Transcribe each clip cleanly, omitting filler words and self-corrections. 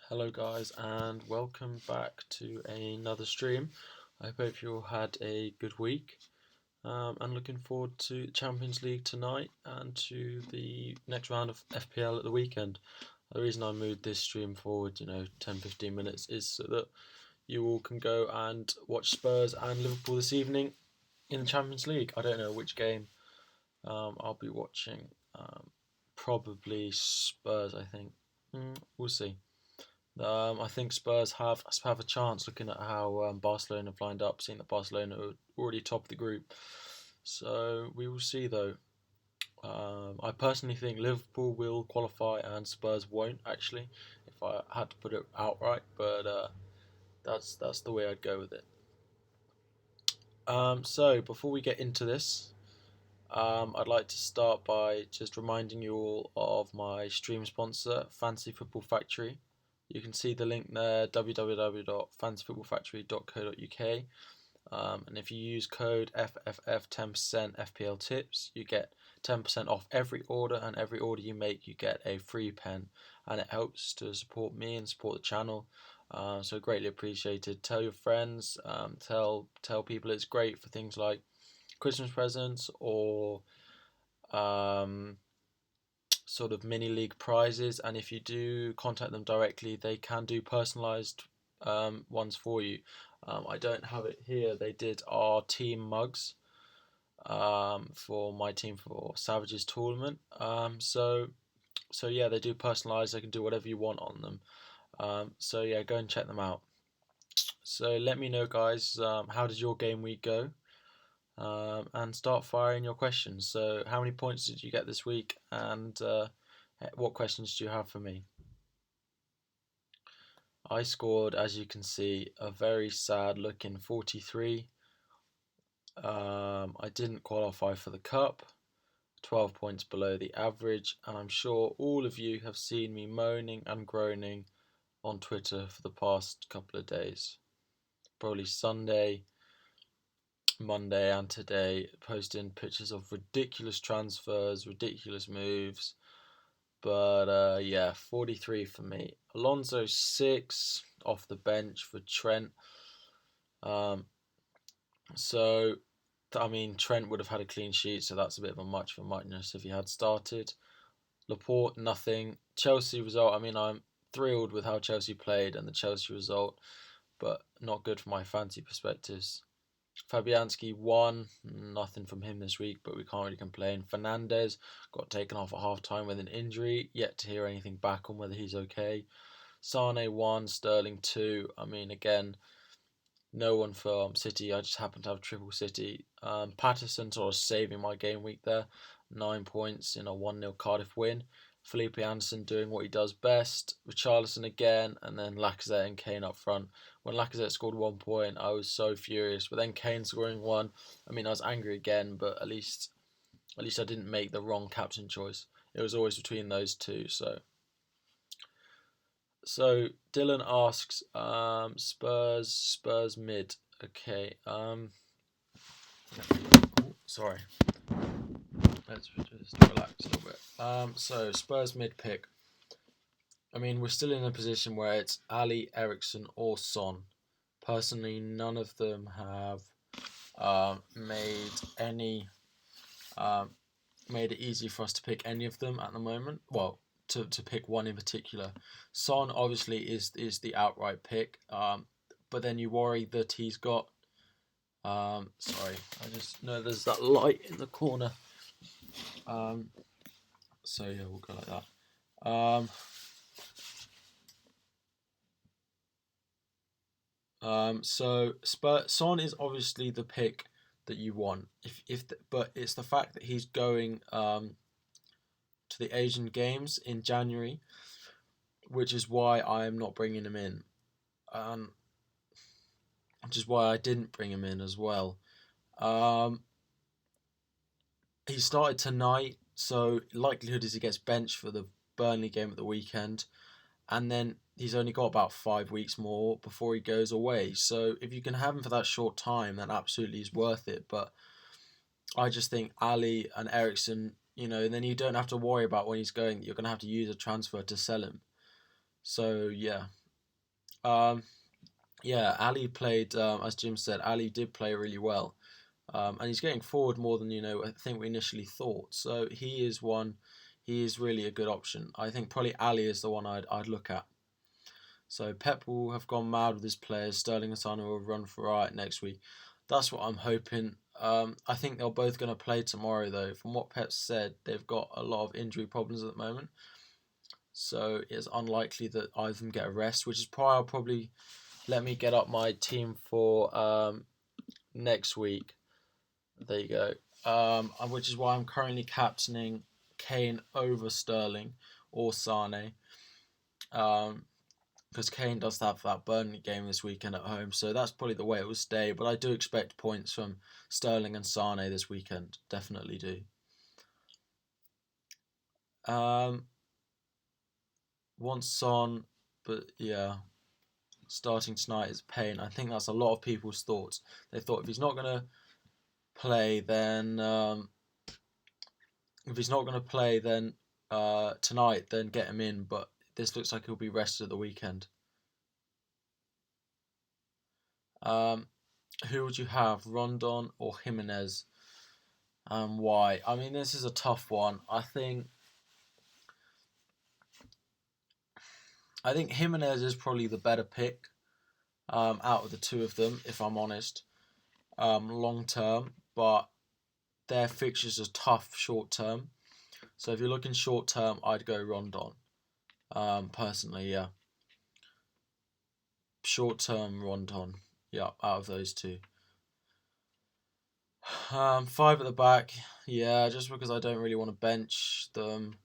Hello guys and welcome back to another stream. I hope you all had a good week and looking forward to Champions League tonight and to the next round of FPL at the weekend. The reason I moved this stream forward, 10-15 minutes is so that you all can go and watch Spurs and Liverpool this evening in the Champions League. I don't know which game I'll be watching. Probably Spurs, I think. We'll see. I think Spurs have a chance looking at how Barcelona have lined up, seeing that Barcelona are already top of the group. So we will see though. I personally think Liverpool will qualify and Spurs won't actually, if I had to put it outright. But that's the way I'd go with it. So before we get into this, I'd like to start by just reminding you all of my stream sponsor, Fantasy Football Factory. You can see the link there, www.fantasyfootballfactory.co.uk. And if you use code FFF10% FPLTIPZ, you get 10% off every order, and every order you make, you get a free pen, and it helps to support me and support the channel. So greatly appreciated. Tell your friends, tell people it's great for things like Christmas presents or sort of mini league prizes, and if you do contact them directly, they can do personalized ones for you. I don't have it here. They did our team mugs for my team for Savages tournament. So yeah, they do personalized. They can do whatever you want on them. So yeah, go and check them out. So let me know, guys. How did your game week go? And start firing your questions. So how many points did you get this week, and what questions do you have for me? I scored, as you can see, a very sad looking 43. I didn't qualify for the cup, 12 points below the average, and I'm sure all of you have seen me moaning and groaning on Twitter for the past couple of days. Probably Sunday, Monday and today, posting pictures of ridiculous transfers, ridiculous moves. But yeah, 43 for me. Alonso 6 off the bench for Trent. So I mean, Trent would have had a clean sheet, so that's a bit of a much for muchness if he had started. Laporte, nothing. Chelsea result, I mean, I'm thrilled with how Chelsea played and the Chelsea result, but not good from my fancy perspectives. Fabianski 1, nothing from him this week, but we can't really complain. Fernandez got taken off at half time with an injury, yet to hear anything back on whether he's okay. Sane 1, Sterling 2. I mean, again, no one for City. I just happen to have triple City. Patterson sort of saving my game week there. 9 points in a 1-0 Cardiff win. Felipe Anderson doing what he does best. Richarlison again, and then Lacazette and Kane up front. When Lacazette scored 1 point, I was so furious. But then Kane scoring 1, I mean, I was angry again, but at least I didn't make the wrong captain choice. It was always between those two. So Dylan asks, Spurs mid. Okay. Sorry. Let's just relax a little bit. So Spurs mid pick. I mean, we're still in a position where it's Ali, Ericsson, or Son. Personally, none of them have made it easy for us to pick any of them at the moment. Well, to pick one in particular. Son obviously is the outright pick. But then you worry that he's got. Sorry, I just know there's that light in the corner. So yeah, we'll go like that. So Son is obviously the pick that you want. But it's the fact that he's going to the Asian Games in January, which is why I am not bringing him in. Which is why I didn't bring him in as well. He started tonight, so likelihood is he gets benched for the Burnley game at the weekend, and then he's only got about 5 weeks more before he goes away. So if you can have him for that short time, then absolutely is worth it. But I just think Ali and Ericsson, and then you don't have to worry about when he's going, you're going to have to use a transfer to sell him. So yeah, um, yeah. Ali played, as Jim said. Ali did play really well, and he's getting forward more than I think we initially thought. So he is one. He is really a good option. I think probably Ali is the one I'd look at. So Pep will have gone mad with his players. Sterling and Sane will run for riot next week. That's what I'm hoping. I think they're both going to play tomorrow, though. From what Pep said, they've got a lot of injury problems at the moment. So it's unlikely that either of them get a rest, which is why I'll probably let me get up my team for next week. There you go. Which is why I'm currently captaining Kane over Sterling or Sane. Because Kane does have that Burnley game this weekend at home, so that's probably the way it will stay. But I do expect points from Sterling and Sane this weekend, definitely do. Want Son, but yeah, starting tonight is pain. I think that's a lot of people's thoughts. They thought if he's not gonna play, then tonight, then get him in. But this looks like he'll be rested at the weekend. Who would you have, Rondon or Jimenez, and why? I mean, this is a tough one. I think Jimenez is probably the better pick out of the two of them, if I'm honest, long term. But their fixtures are tough short term. So if you're looking short term, I'd go Rondon. Personally, yeah. Short term, Rondon. Yeah, out of those two. Five at the back. Yeah, just because I don't really want to bench them.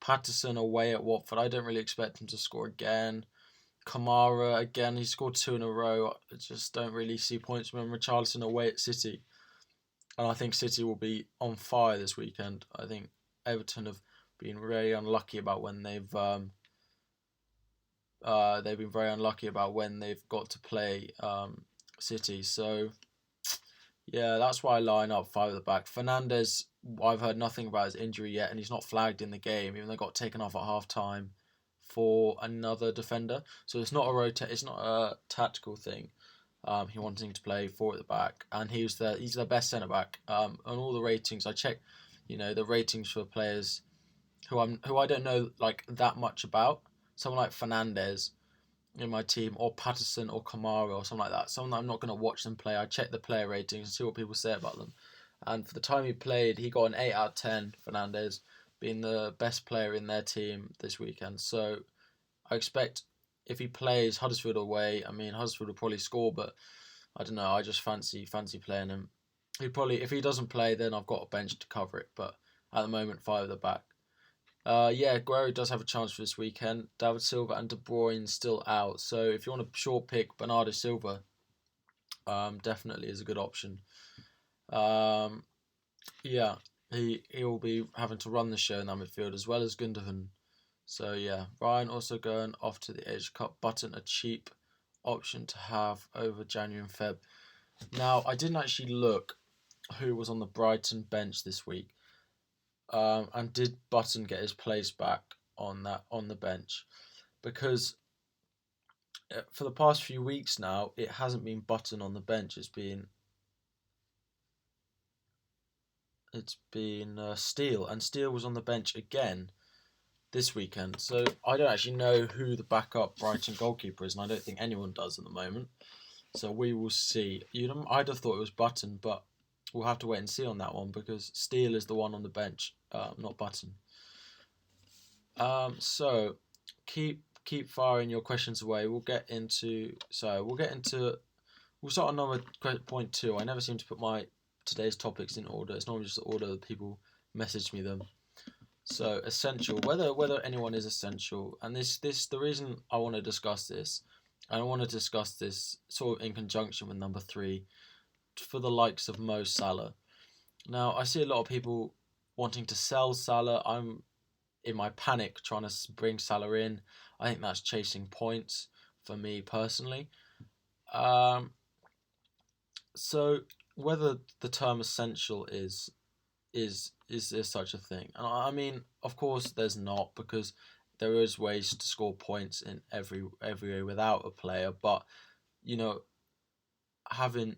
Patterson away at Watford. I don't really expect him to score again. Kamara again. He scored two in a row. I just don't really see points from him. Richarlison away at City, and I think City will be on fire this weekend. I think Everton have been very unlucky about when they've been very unlucky about when they've got to play City. So yeah, that's why I line up five at the back. Fernandez, I've heard nothing about his injury yet, and he's not flagged in the game, even though got taken off at half time for another defender. So it's not it's not a tactical thing. He wanting to play four at the back, and he's the best centre back. On all the ratings, I check, the ratings for players who I don't know like that much about. Someone like Fernandez in my team, or Patterson or Kamara or something like that. Someone that I'm not going to watch them play. I check the player ratings and see what people say about them. And for the time he played, he got an 8 out of 10, Fernandez, being the best player in their team this weekend. So I expect if he plays Huddersfield away, I mean, Huddersfield will probably score, but I don't know. I just fancy playing him. If he doesn't play, then I've got a bench to cover it. But at the moment, five at the back. Yeah, Guerrero does have a chance for this weekend. David Silva and De Bruyne still out. So if you want a short pick, Bernardo Silva definitely is a good option. Yeah, he'll be having to run the show in that midfield as well as Gundogan. So yeah, Ryan also going off to the Edge Cup button, a cheap option to have over January and Feb. Now, I didn't actually look who was on the Brighton bench this week. And did Button get his place back on the bench? Because for the past few weeks now, it hasn't been Button on the bench. It's been Steele, and Steele was on the bench again this weekend. So I don't actually know who the backup Brighton goalkeeper is, and I don't think anyone does at the moment. So we will see. I'd have thought it was Button, but we'll have to wait and see on that one because Steele is the one on the bench, not Button. So keep firing your questions away. We'll start on number point 2. I never seem to put my today's topics in order. It's normally just the order that people message me them. So essential, whether anyone is essential, and this the reason I want to discuss this, and I want to discuss this sort of in conjunction with number 3, for the likes of Mo Salah. Now I see a lot of people wanting to sell Salah. I'm in my panic trying to bring Salah in. I think that's chasing points for me personally. So whether the term essential is there such a thing? And I mean, of course, there's not, because there is ways to score points in every way without a player, but you know, having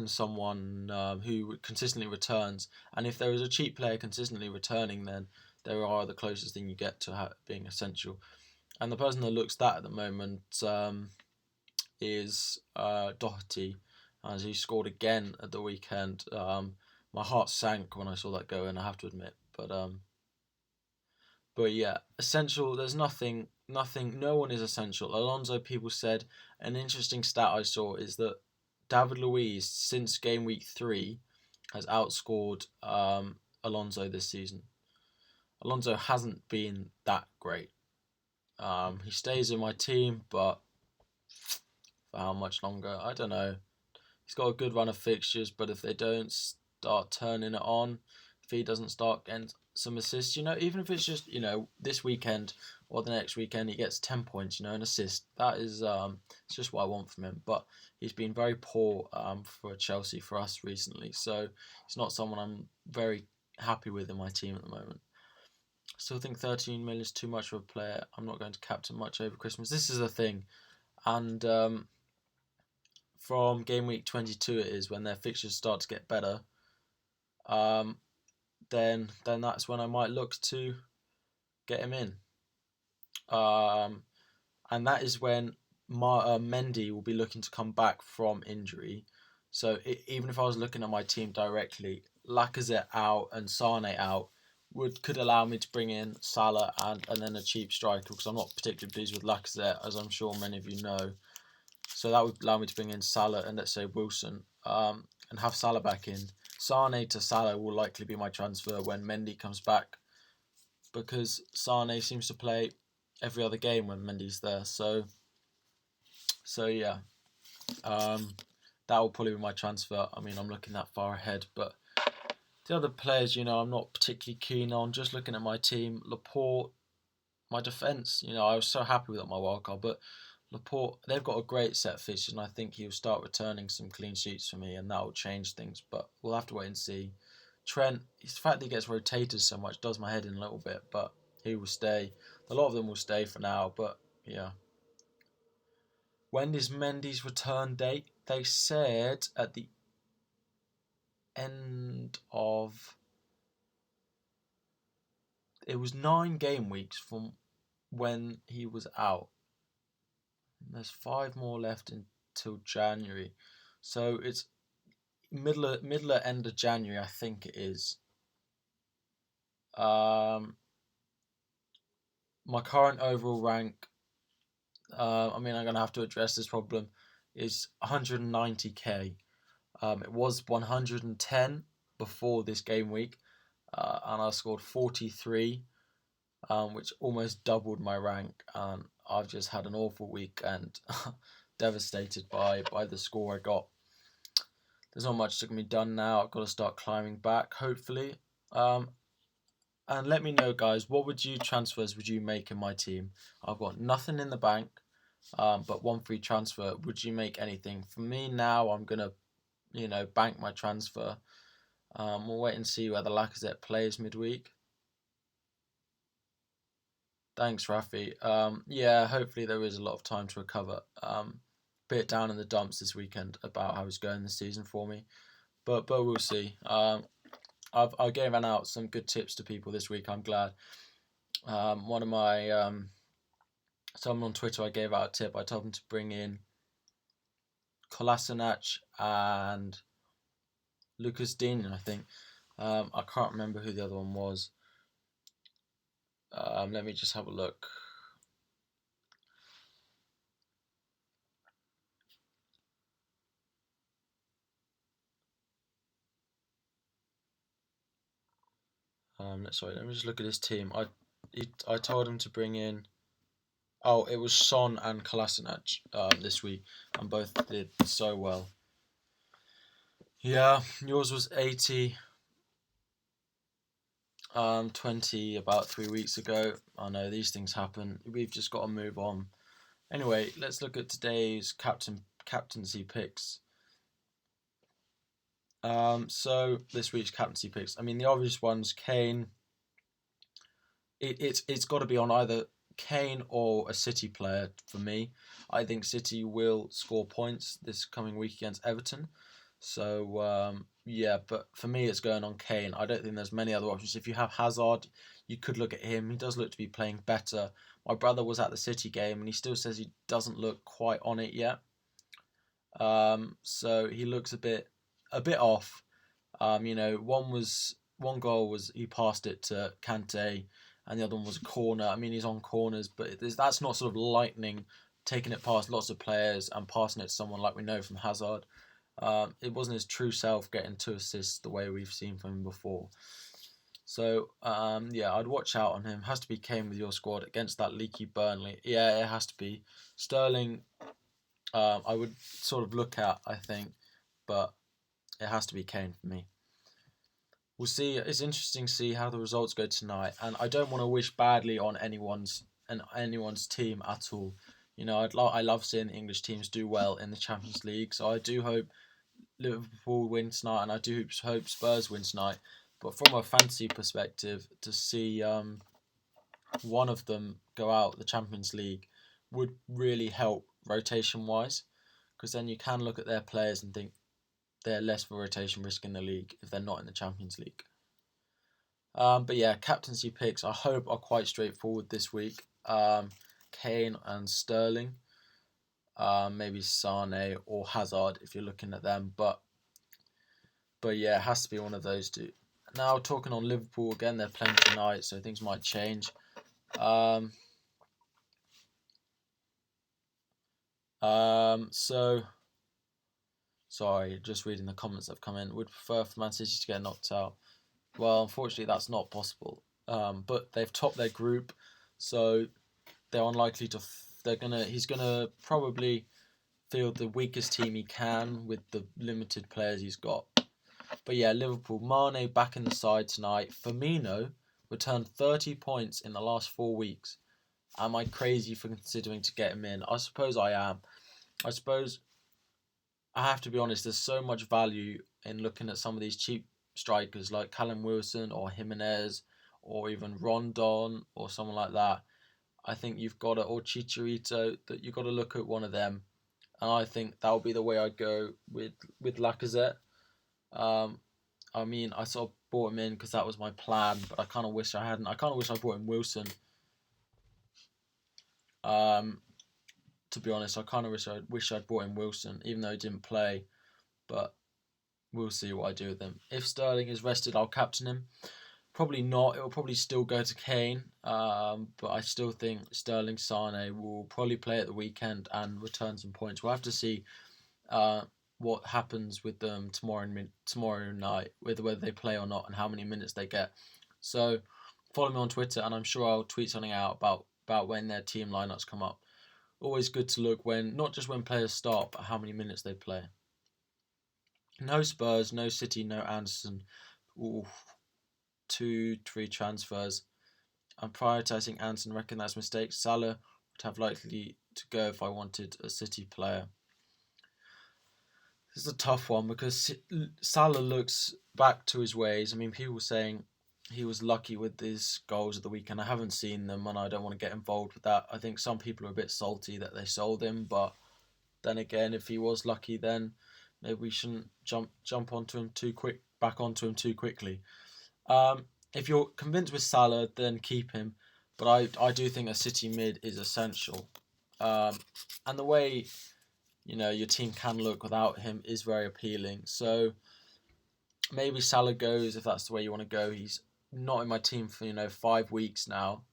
someone who consistently returns, and if there is a cheap player consistently returning, then there are the closest thing you get to being essential. And the person that looks that at the moment is Doherty, as he scored again at the weekend. My heart sank when I saw that go in, I have to admit. But yeah, essential. There's nothing. No one is essential. Alonso, people said. An interesting stat I saw is that David Luiz, since game week 3, has outscored Alonso this season. Alonso hasn't been that great. He stays in my team, but for how much longer? I don't know. He's got a good run of fixtures, but if they don't start turning it on, if he doesn't start getting some assists, even if it's just, this weekend or the next weekend, he gets 10 points, an assist. That is, it's just what I want from him. But he's been very poor for Chelsea, for us recently. So he's not someone I'm very happy with in my team at the moment. I still think 13 million is too much for a player. I'm not going to captain much over Christmas. This is the thing. And from game week 22 it is, when their fixtures start to get better, then that's when I might look to get him in. And that is when Mendy will be looking to come back from injury. So even if I was looking at my team directly, Lacazette out and Sane out could allow me to bring in Salah and then a cheap striker, because I'm not particularly pleased with Lacazette, as I'm sure many of you know. So that would allow me to bring in Salah and, let's say, Wilson, and have Salah back in. Sane to Salah will likely be my transfer when Mendy comes back, because Sane seems to play every other game when Mendy's there. So yeah, that will probably be my transfer. I mean, I'm looking that far ahead, but the other players, I'm not particularly keen on. Just looking at my team, Laporte, my defence, I was so happy with my wildcard, but Laporte, they've got a great set of fixtures, and I think he'll start returning some clean sheets for me, and that will change things, but we'll have to wait and see. Trent, the fact that he gets rotated so much does my head in a little bit, but he will stay. A lot of them will stay for now, but yeah. When is Mendy's return date? They said at the end of... It was 9 game weeks from when he was out. There's 5 more left until January. So it's middle or end of January, I think it is. My current overall rank, I'm going to have to address this problem, is 190k. It was 110 before this game week, and I scored 43, which almost doubled my rank. And I've just had an awful week and devastated by the score I got. There's not much that can be done now. I've got to start climbing back, hopefully. And let me know, guys, what transfers would you make in my team? I've got nothing in the bank, but 1 free transfer. Would you make anything? For me now, I'm going to, bank my transfer. We'll wait and see whether Lacazette plays midweek. Thanks, Rafi. Yeah, hopefully there is a lot of time to recover. Bit down in the dumps this weekend about how it's going this season for me, but we'll see. I've given out some good tips to people this week. I'm glad. One of my someone on Twitter, I gave out a tip. I told them to bring in Kolasinac and Lucas Digne, I think. I can't remember who the other one was. Let me just have a look. Sorry, let me just look at his team. I told him to bring in... Oh, it was Son and Kolasinac this week, and both did so well. Yeah, yours was 80, 20 about 3 weeks ago. I know these things happen. We've just got to move on. Anyway, let's look at today's captaincy picks. So this week's captaincy picks. I mean, the obvious ones: Kane, it's got to be on either Kane or a City player for me. I think City will score points this coming week against Everton. So yeah, but for me it's going on Kane. I don't think there's many other options. If you have Hazard, you could look at him. He does look to be playing better. My brother was at the City game and he still says he doesn't look quite on it yet. So he looks a bit off. One goal was he passed it to Kante, and the other one was a corner. I mean, he's on corners, but that's not sort of lightning, taking it past lots of players and passing it to someone like we know from Hazard. It wasn't his true self getting 2 assists the way we've seen from him before. So yeah, I'd watch out on him. Has to be Kane with your squad against that leaky Burnley. Yeah, it has to be. Sterling, I would sort of look at, I think, but it has to be Kane for me. We'll see. It's interesting to see how the results go tonight, and I don't want to wish badly on anyone's team at all. I love seeing the English teams do well in the Champions League, so I do hope Liverpool win tonight, and I do hope Spurs win tonight. But from a fantasy perspective, to see one of them go out the Champions League would really help rotation wise, because then you can look at their players and think they're less of a rotation risk in the league if they're not in the Champions League. But yeah, captaincy picks I hope are quite straightforward this week. Kane and Sterling, maybe Sane or Hazard if you're looking at them. But yeah, it has to be one of those two. Now talking on Liverpool again, they're playing tonight, so things might change. So sorry, just reading the comments that have come in. Would prefer for Man City to get knocked out. Well, unfortunately, that's not possible. But they've topped their group, so they're unlikely to. He's gonna probably field the weakest team he can with the limited players he's got. But yeah, Liverpool. Mane back in the side tonight. Firmino returned 30 points in the last 4 weeks. Am I crazy for considering to get him in? I suppose I am. I suppose I have to be honest. There's so much value in looking at some of these cheap strikers like Callum Wilson or Jimenez or even Rondon or someone like that. I think you've got to, or Chicharito, that you've got to look at one of them, and I think that would be the way I'd go with Lacazette. I mean, I sort of brought him in because that was my plan, but I kind of wish I hadn't. I kind of wish I brought in Wilson. To be honest, I kind of wish I'd brought in Wilson, even though he didn't play. But we'll see what I do with him. If Sterling is rested, I'll captain him. Probably not. It will probably still go to Kane. But I still think Sterling Sane will probably play at the weekend and return some points. We'll have to see what happens with them tomorrow night, whether they play or not, and how many minutes they get. So follow me on Twitter, and I'm sure I'll tweet something out about when their team lineups come up. Always good to look not just when players start, but how many minutes they play. No Spurs, no City, no Anderson. Ooh, 2-3 transfers. I'm prioritising Anderson, recognise mistakes. Salah would have likely to go if I wanted a City player. This is a tough one because Salah looks back to his ways. I mean, people were saying he was lucky with his goals of the weekend. I haven't seen them and I don't want to get involved with that. I think some people are a bit salty that they sold him, but then again, if he was lucky, then maybe we shouldn't jump onto him back onto him too quickly. If you're convinced with Salah, then keep him. But I do think a City mid is essential. And the way your team can look without him is very appealing. So maybe Salah goes if that's the way you want to go. He's not in my team for 5 weeks now.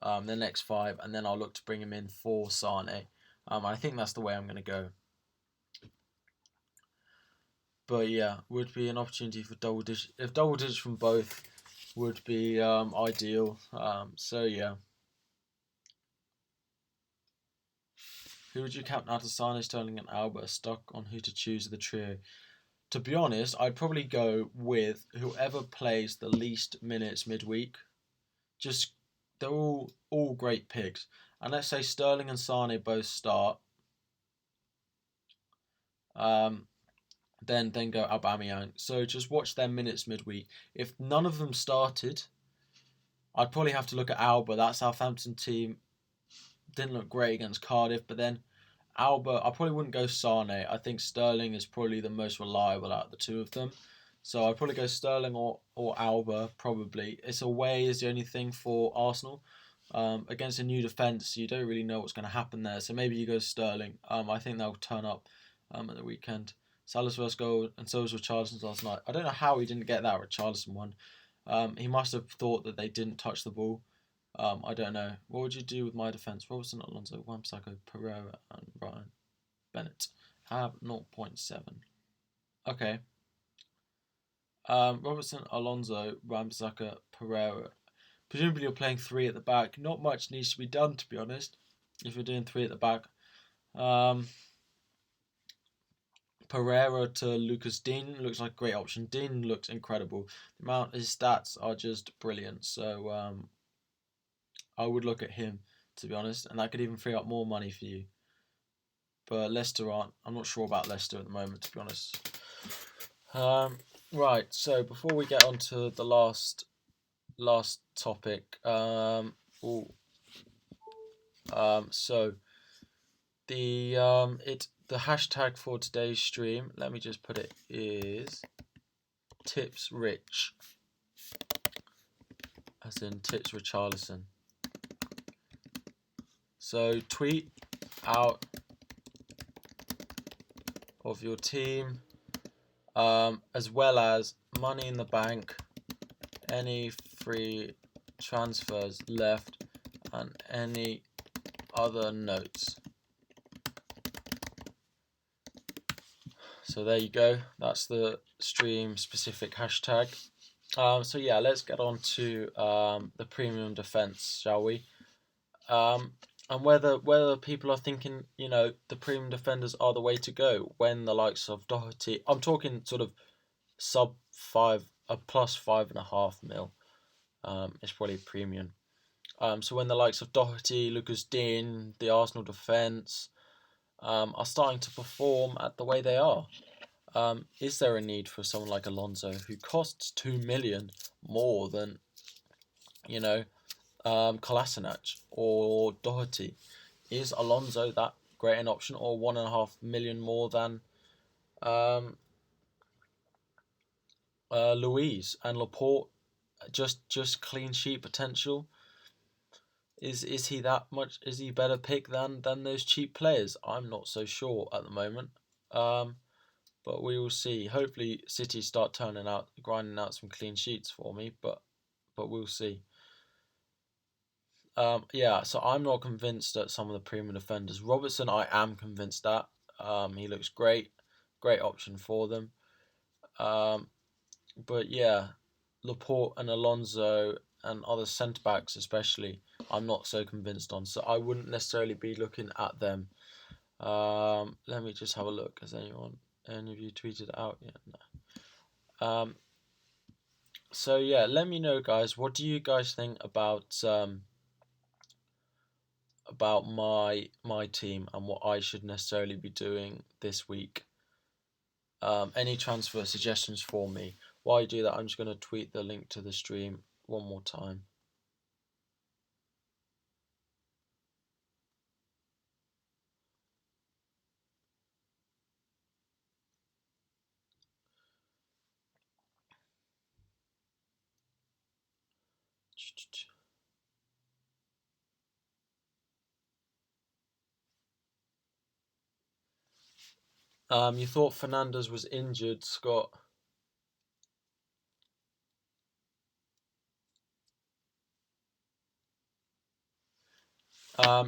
The next 5, and then I'll look to bring him in for Sane. I think that's the way I'm going to go. But yeah, would be an opportunity for double digits. If double digits from both would be ideal. So yeah. Who would you captain out of Sane, Sterling and Albert? Stuck on who to choose of the trio. To be honest, I'd probably go with whoever plays the least minutes midweek. Just they're all great picks. And let's say Sterling and Sane both start. Then go Aubameyang. So just watch their minutes midweek. If none of them started, I'd probably have to look at Alba. That Southampton team didn't look great against Cardiff, but then Alba, I probably wouldn't go Sane. I think Sterling is probably the most reliable out of the two of them. So I'd probably go Sterling or Alba, probably. It's away is the only thing for Arsenal. Against a new defence, you don't really know what's going to happen there. So maybe you go Sterling. I think they'll turn up at the weekend. Salah's first goal, and so was Richarlison's last night. I don't know how he didn't get that Richarlison one. He must have thought that they didn't touch the ball. I don't know. What would you do with my defence? Robertson, Alonso, Wan-Bissaka, Pereira, and Ryan Bennett have 0.7. Okay. Robertson, Alonso, Wan-Bissaka, Pereira. Presumably you're playing three at the back. Not much needs to be done, to be honest, if you're doing three at the back. Pereira to Lucas Dean looks like a great option. Dean looks incredible. His stats are just brilliant. So I would look at him, to be honest, and that could even free up more money for you. But Leicester aren't. I'm not sure about Leicester at the moment, to be honest. Right. So before we get on to the last topic, so the hashtag for today's stream. Let me just put it is Tips Rich, as in Tips Richarlison. So tweet out of your team, as well as money in the bank, any free transfers left, and any other notes. So there you go. That's the stream specific hashtag. So yeah, let's get on to the premium defense, shall we? And whether people are thinking, the premium defenders are the way to go when the likes of Doherty, I'm talking sort of sub 5, a plus 5.5 mil, is probably premium. So when the likes of Doherty, Lucas Dean, the Arsenal defence, are starting to perform at the way they are, is there a need for someone like Alonso, who costs 2 million more than, Kolasinac or Doherty? Is Alonso that great an option, or 1.5 million more than Luiz and Laporte? Just clean sheet potential. Is he that much? Is he better pick than those cheap players? I'm not so sure at the moment. But we will see. Hopefully, City start grinding out some clean sheets for me. But we'll see. So I'm not convinced that some of the premium defenders. Robertson, I am convinced that. He looks great option for them. But yeah, Laporte and Alonso and other centre backs especially, I'm not so convinced on. So I wouldn't necessarily be looking at them. Let me just have a look. Has any of you tweeted it out yet? No. So yeah, let me know, guys. What do you guys think about my team and what I should necessarily be doing this week? Any transfer suggestions for me? While you do that, I'm just going to tweet the link to the stream one more time. You thought Fernandes was injured, Scott?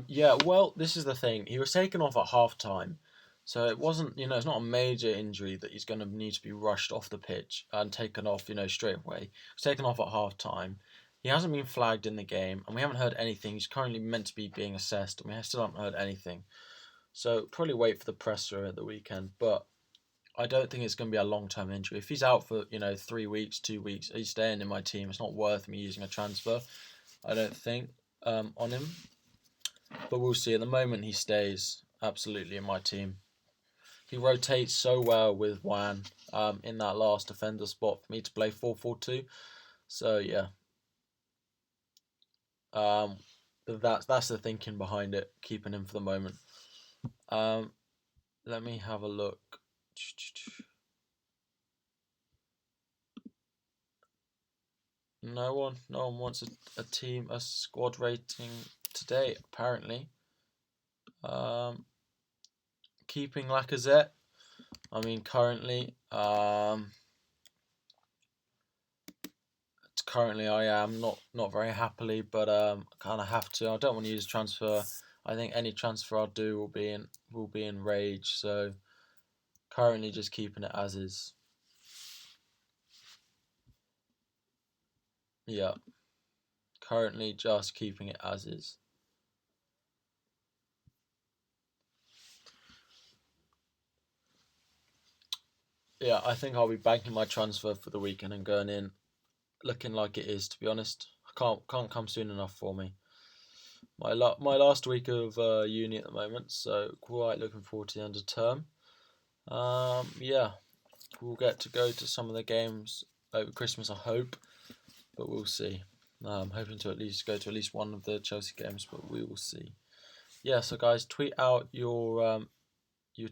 Yeah, well, this is the thing. He was taken off at half time. So it wasn't, it's not a major injury that he's going to need to be rushed off the pitch and taken off, straight away. He was taken off at half time. He hasn't been flagged in the game, and we haven't heard anything. He's currently meant to be being assessed, and we still haven't heard anything. So probably wait for the presser at the weekend. But I don't think it's going to be a long-term injury. If he's out for, 3 weeks, 2 weeks, he's staying in my team. It's not worth me using a transfer, I don't think, on him. But we'll see. At the moment, he stays absolutely in my team. He rotates so well with Wan in that last defender spot for me to play 4-4-2. So, yeah. But that's the thinking behind it, keeping him for the moment. Let me have a look. No one wants a squad rating today, apparently. Keeping Lacazette. I mean, currently, I am not very happily, but kind of have to. I don't want to use transfer. I think any transfer I'll do will be in rage. So currently, just keeping it as is. Yeah, currently just keeping it as is. Yeah, I think I'll be banking my transfer for the weekend and going in looking like it is. To be honest, can't come soon enough for me. My last week of uni at the moment, so quite looking forward to the end of term. Yeah, we'll get to go to some of the games over Christmas, I hope, but we'll see. I'm hoping to at least go to at least one of the Chelsea games, but we will see. Yeah, so guys, tweet out your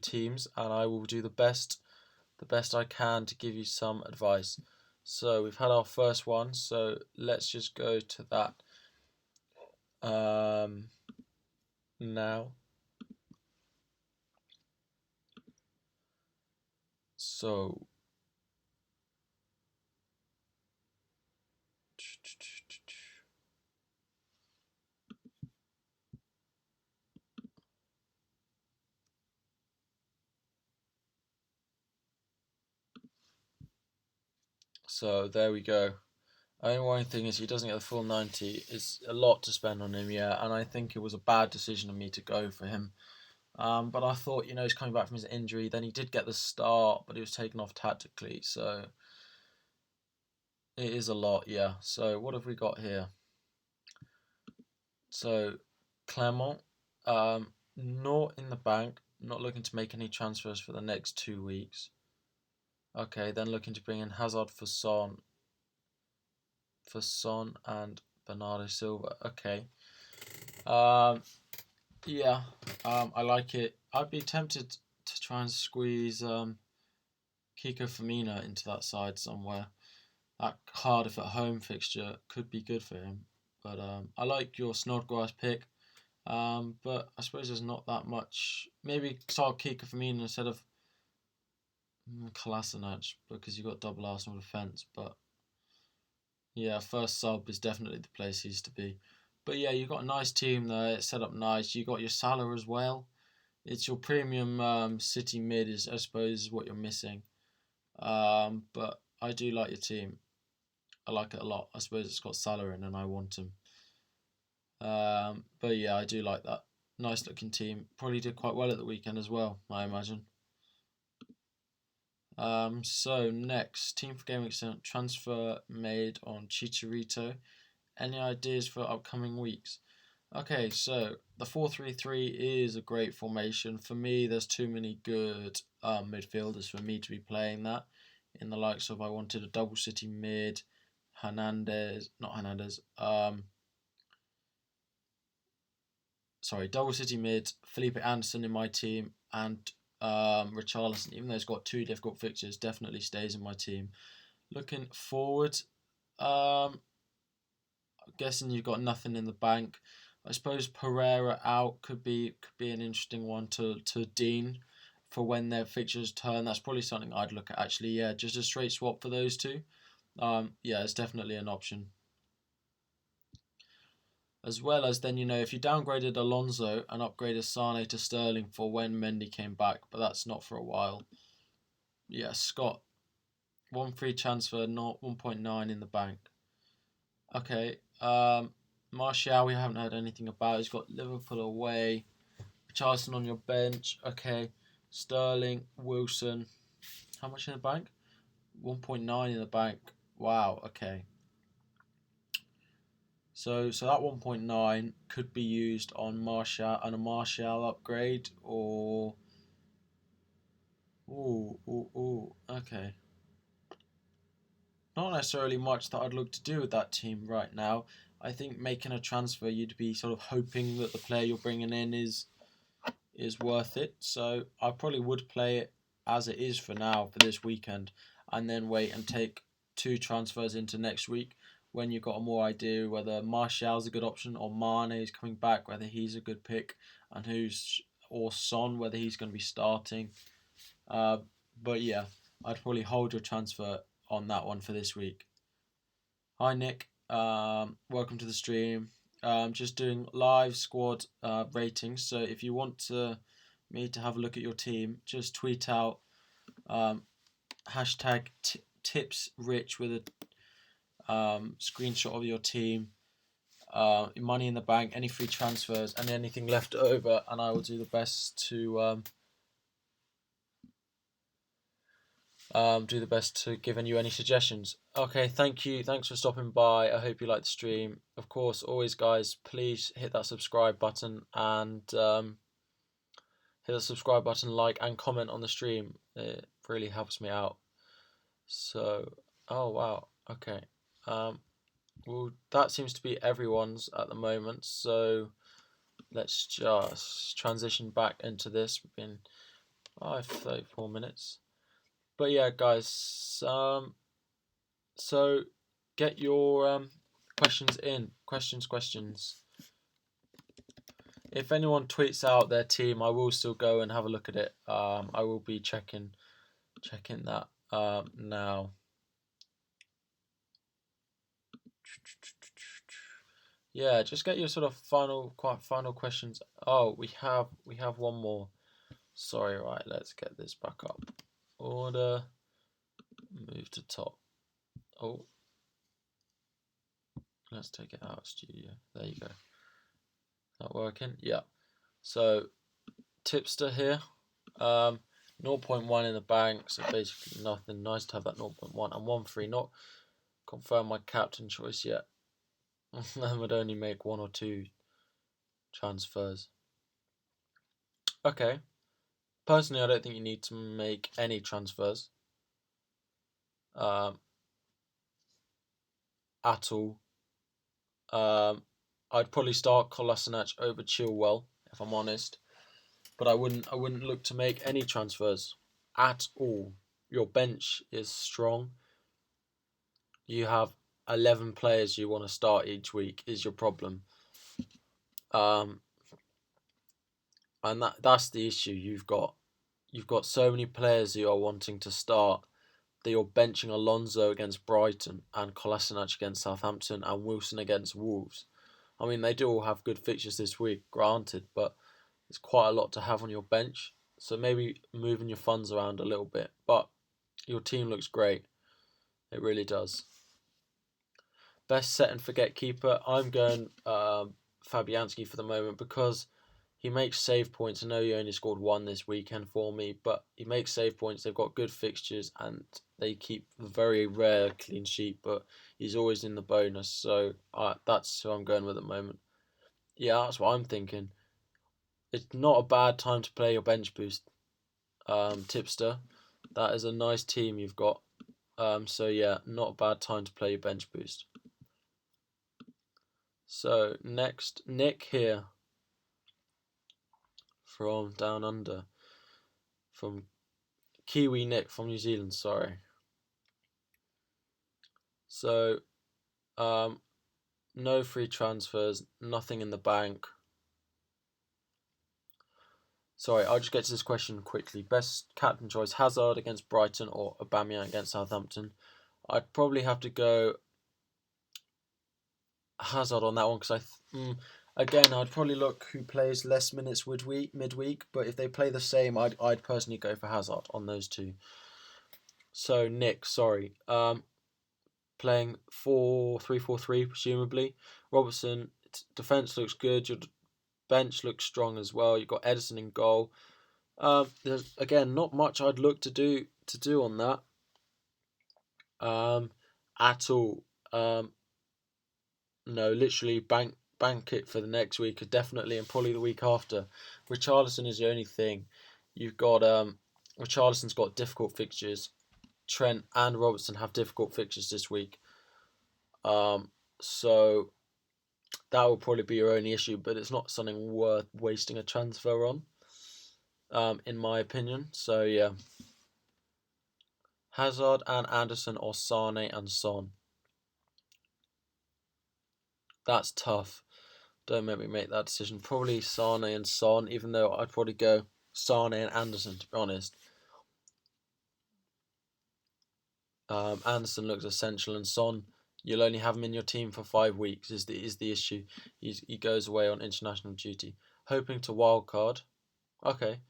teams, and I will do the best I can to give you some advice. So we've had our first one, so let's just go to that now. So there we go. Only one thing is he doesn't get the full 90. It's a lot to spend on him, yeah, and I think it was a bad decision of me to go for him. But I thought, he's coming back from his injury. Then he did get the start, but he was taken off tactically, so it is a lot, yeah. So what have we got here? So Clermont, not in the bank, not looking to make any transfers for the next 2 weeks. Okay, then looking to bring in Hazard for Son and Bernardo Silva. Okay. Yeah. I like it. I'd be tempted to try and squeeze Kiko Firmino into that side somewhere. That Cardiff at home fixture could be good for him. But I like your Snodgrass pick. But I suppose there's not that much. Maybe start Kiko Firmino instead of Kolasinac because you got double Arsenal defence. But yeah, first sub is definitely the place he used to be. But yeah, you've got a nice team there. It's set up nice. You got your Salah as well. It's your premium City mid is I suppose what you're missing. But I do like your team. I like it a lot. I suppose it's got Salah in and I want him. But yeah, I do like that. Nice looking team. Probably did quite well at the weekend as well, I imagine. So next, team for game extent transfer made on Chicharito. Any ideas for upcoming weeks? Okay, so the 4-3-3 is a great formation. For me, there's too many good midfielders for me to be playing that. In the likes of, I wanted a double city mid, double city mid, Felipe Anderson in my team, and Richarlison, even though he's got two difficult fixtures, definitely stays in my team. Looking forward, I'm guessing you've got nothing in the bank. I suppose Pereira out could be an interesting one to Dean for when their fixtures turn. That's probably something I'd look at actually. Yeah, just a straight swap for those two. Yeah, it's definitely an option. As well as then, if you downgraded Alonso and upgraded Sane to Sterling for when Mendy came back, but that's not for a while. Yeah, Scott, one free transfer, not 1.9 in the bank. Okay, Martial, we haven't heard anything about. He's got Liverpool away. Charleston on your bench. Okay, Sterling, Wilson. How much in the bank? 1.9 in the bank. Wow. Okay. So that 1.9 could be used on Martial and a Martial upgrade or ooh. Okay. not necessarily much that I'd look to do with that team right now. I think making a transfer, you'd be sort of hoping that the player you're bringing in is worth it. So I probably would play it as it is for now for this weekend, and then wait and take 2 transfers into next week when you've got a more idea whether Martial's a good option or Mane is coming back, whether he's a good pick, and or Son, whether he's going to be starting. But yeah, I'd probably hold your transfer on that one for this week. Hi Nick, welcome to the stream. Just doing live squad ratings. So if you want me to have a look at your team, just tweet out hashtag tipsrich with a screenshot of your team, money in the bank, any free transfers, and anything left over, and I will do the best to giving you any suggestions. Okay, thank you. Thanks for stopping by. I hope you liked the stream. Of course, always, guys, please hit that subscribe button and like and comment on the stream. It really helps me out. So, oh wow, okay. Well, that seems to be everyone's at the moment. So let's just transition back into this. We've been 34 minutes. But yeah, guys, so get your questions in. Questions. If anyone tweets out their team, I will still go and have a look at it. I will be checking that now. Yeah, just get your sort of final questions. Oh, we have one more. Sorry, right, let's get this back up. Order, move to top. Oh, let's take it out of studio. There you go. Not working? Yeah. So, tipster here. 0.1 in the bank, so basically nothing. Nice to have that 0.1 and 1 free. Not confirm my captain choice yet. I would only make 1 or 2 transfers. Okay. Personally, I don't think you need to make any transfers. At all. I'd probably start Kolasinac over Chilwell, if I'm honest. But I wouldn't look to make any transfers at all. Your bench is strong. You have 11 players you want to start each week is your problem. And that's the issue. You've got so many players you are wanting to start that you're benching Alonso against Brighton and Kolasinac against Southampton and Wilson against Wolves. I mean, they do all have good fixtures this week, granted, but it's quite a lot to have on your bench. So maybe moving your funds around a little bit. But your team looks great. It really does. Best set and forget keeper. I'm going Fabianski for the moment because he makes save points. I know he only scored 1 this weekend for me, but he makes save points. They've got good fixtures and they keep a very rare clean sheet, but he's always in the bonus. So that's who I'm going with at the moment. Yeah, that's what I'm thinking. It's not a bad time to play your bench boost, tipster. That is a nice team you've got. So yeah, not a bad time to play your bench boost. So next, Nick here from down under, from Kiwi Nick from New Zealand. Sorry. So, no free transfers, nothing in the bank. Sorry, I'll just get to this question quickly. Best captain choice: Hazard against Brighton or Aubameyang against Southampton. I'd probably have to go Hazard on that one because again, I'd probably look who plays less minutes midweek. But if they play the same, I'd personally go for Hazard on those two. So Nick, sorry, playing 4-3-4-3 presumably. Robertson, defense looks good. Your bench looks strong as well. You've got Edison in goal. There's again not much I'd look to do on that. At all. No, literally bank it for the next week, definitely, and probably the week after. Richarlison is the only thing. You've got Richarlison's got difficult fixtures. Trent and Robertson have difficult fixtures this week. So that will probably be your only issue, but it's not something worth wasting a transfer on, in my opinion. So yeah, Hazard and Anderson or Sane and Son. That's tough. Don't make me make that decision. Probably Sane and Son, even though I'd probably go Sane and Anderson, to be honest. Anderson looks essential, and Son, you'll only have him in your team for 5 weeks. Is the issue? He goes away on international duty, hoping to wildcard. Okay,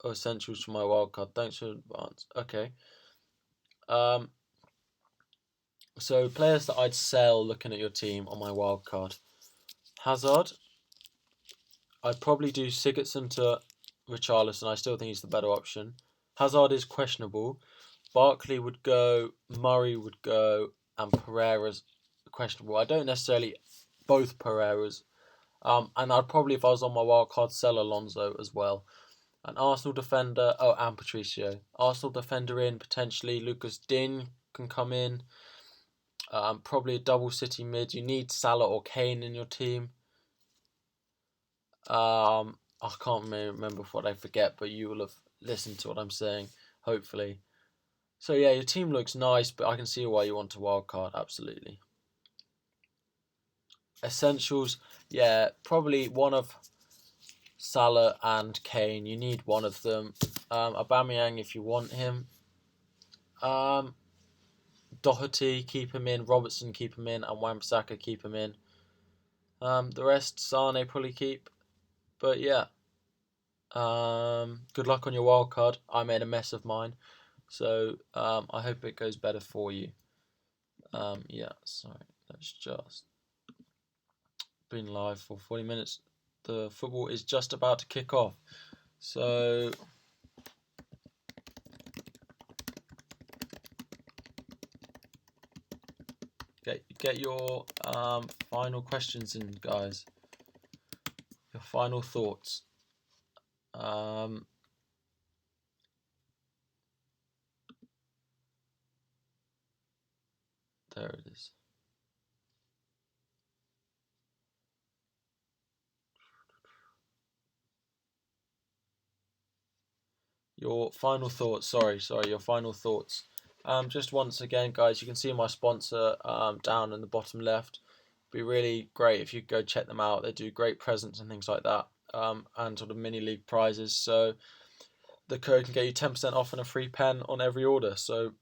essentials for my wildcard. Thanks for advance. Okay. So players that I'd sell looking at your team on my wildcard. Hazard. I'd probably do Sigurdsson to Richarlison. I still think he's the better option. Hazard is questionable. Barkley would go, Murray would go, and Pereira's questionable. I don't necessarily both Pereiras. And I'd probably, if I was on my wild card, sell Alonso as well. An Arsenal defender, and Patricio. Arsenal defender in, potentially Lucas Digne can come in. Probably a double City mid. You need Salah or Kane in your team. I can't remember what I forget, but you will have listened to what I'm saying, hopefully. So yeah, your team looks nice, but I can see why you want a wild card, absolutely. Essentials, yeah, probably one of Salah and Kane. You need one of them. Aubameyang if you want him. Doherty, keep him in. Robertson, keep him in. And Wan-Bissaka, keep him in. The rest, Sane probably keep. But yeah. Good luck on your wild card. I made a mess of mine. So I hope it goes better for you. Yeah, sorry. That's just been live for 40 minutes. The football is just about to kick off. So get your final questions in, guys. Your final thoughts. There it is. Your final thoughts. Sorry. Your final thoughts. Just once again, guys, you can see my sponsor down in the bottom left. Be really great if you go check them out. They do great presents and things like that, and sort of mini league prizes. So the code can get you 10% off and a free pen on every order. So,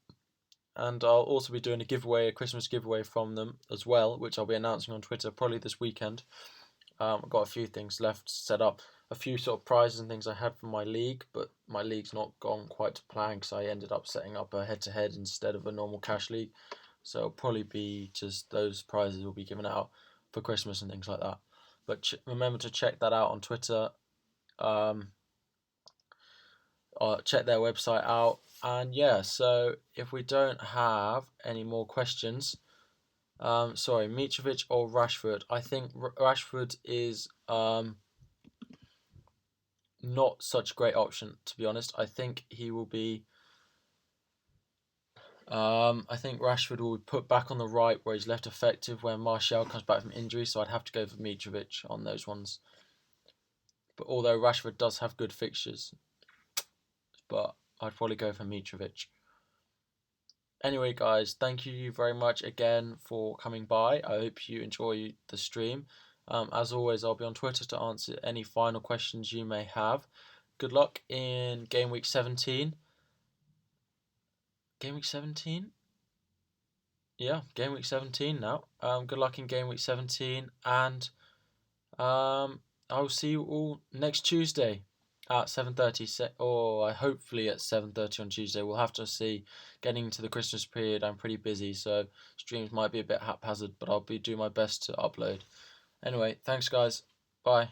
and I'll also be doing a Christmas giveaway from them as well, which I'll be announcing on Twitter probably this weekend. I've got a few things left to set up, a few sort of prizes and things I had from my league, but my league's not gone quite to plan because I ended up setting up a head-to-head instead of a normal cash league. So it'll probably be just those prizes will be given out for Christmas and things like that. But remember to check that out on Twitter. Check their website out. And yeah, so if we don't have any more questions, sorry, Mitrovic or Rashford? I think Rashford is not such a great option, to be honest. I think he will be. I think Rashford will be put back on the right where he's left effective when Martial comes back from injury, so I'd have to go for Mitrovic on those ones. But although Rashford does have good fixtures, but I'd probably go for Mitrovic. Anyway, guys, thank you very much again for coming by. I hope you enjoy the stream. As always, I'll be on Twitter to answer any final questions you may have. Good luck in game week 17. Game week 17? Yeah, game week 17 now. Good luck in game week 17, and I'll see you all next Tuesday at 7:30, or hopefully at 7:30 on Tuesday. We'll have to see. Getting into the Christmas period, I'm pretty busy, so streams might be a bit haphazard, but I'll do my best to upload. Anyway, thanks guys. Bye.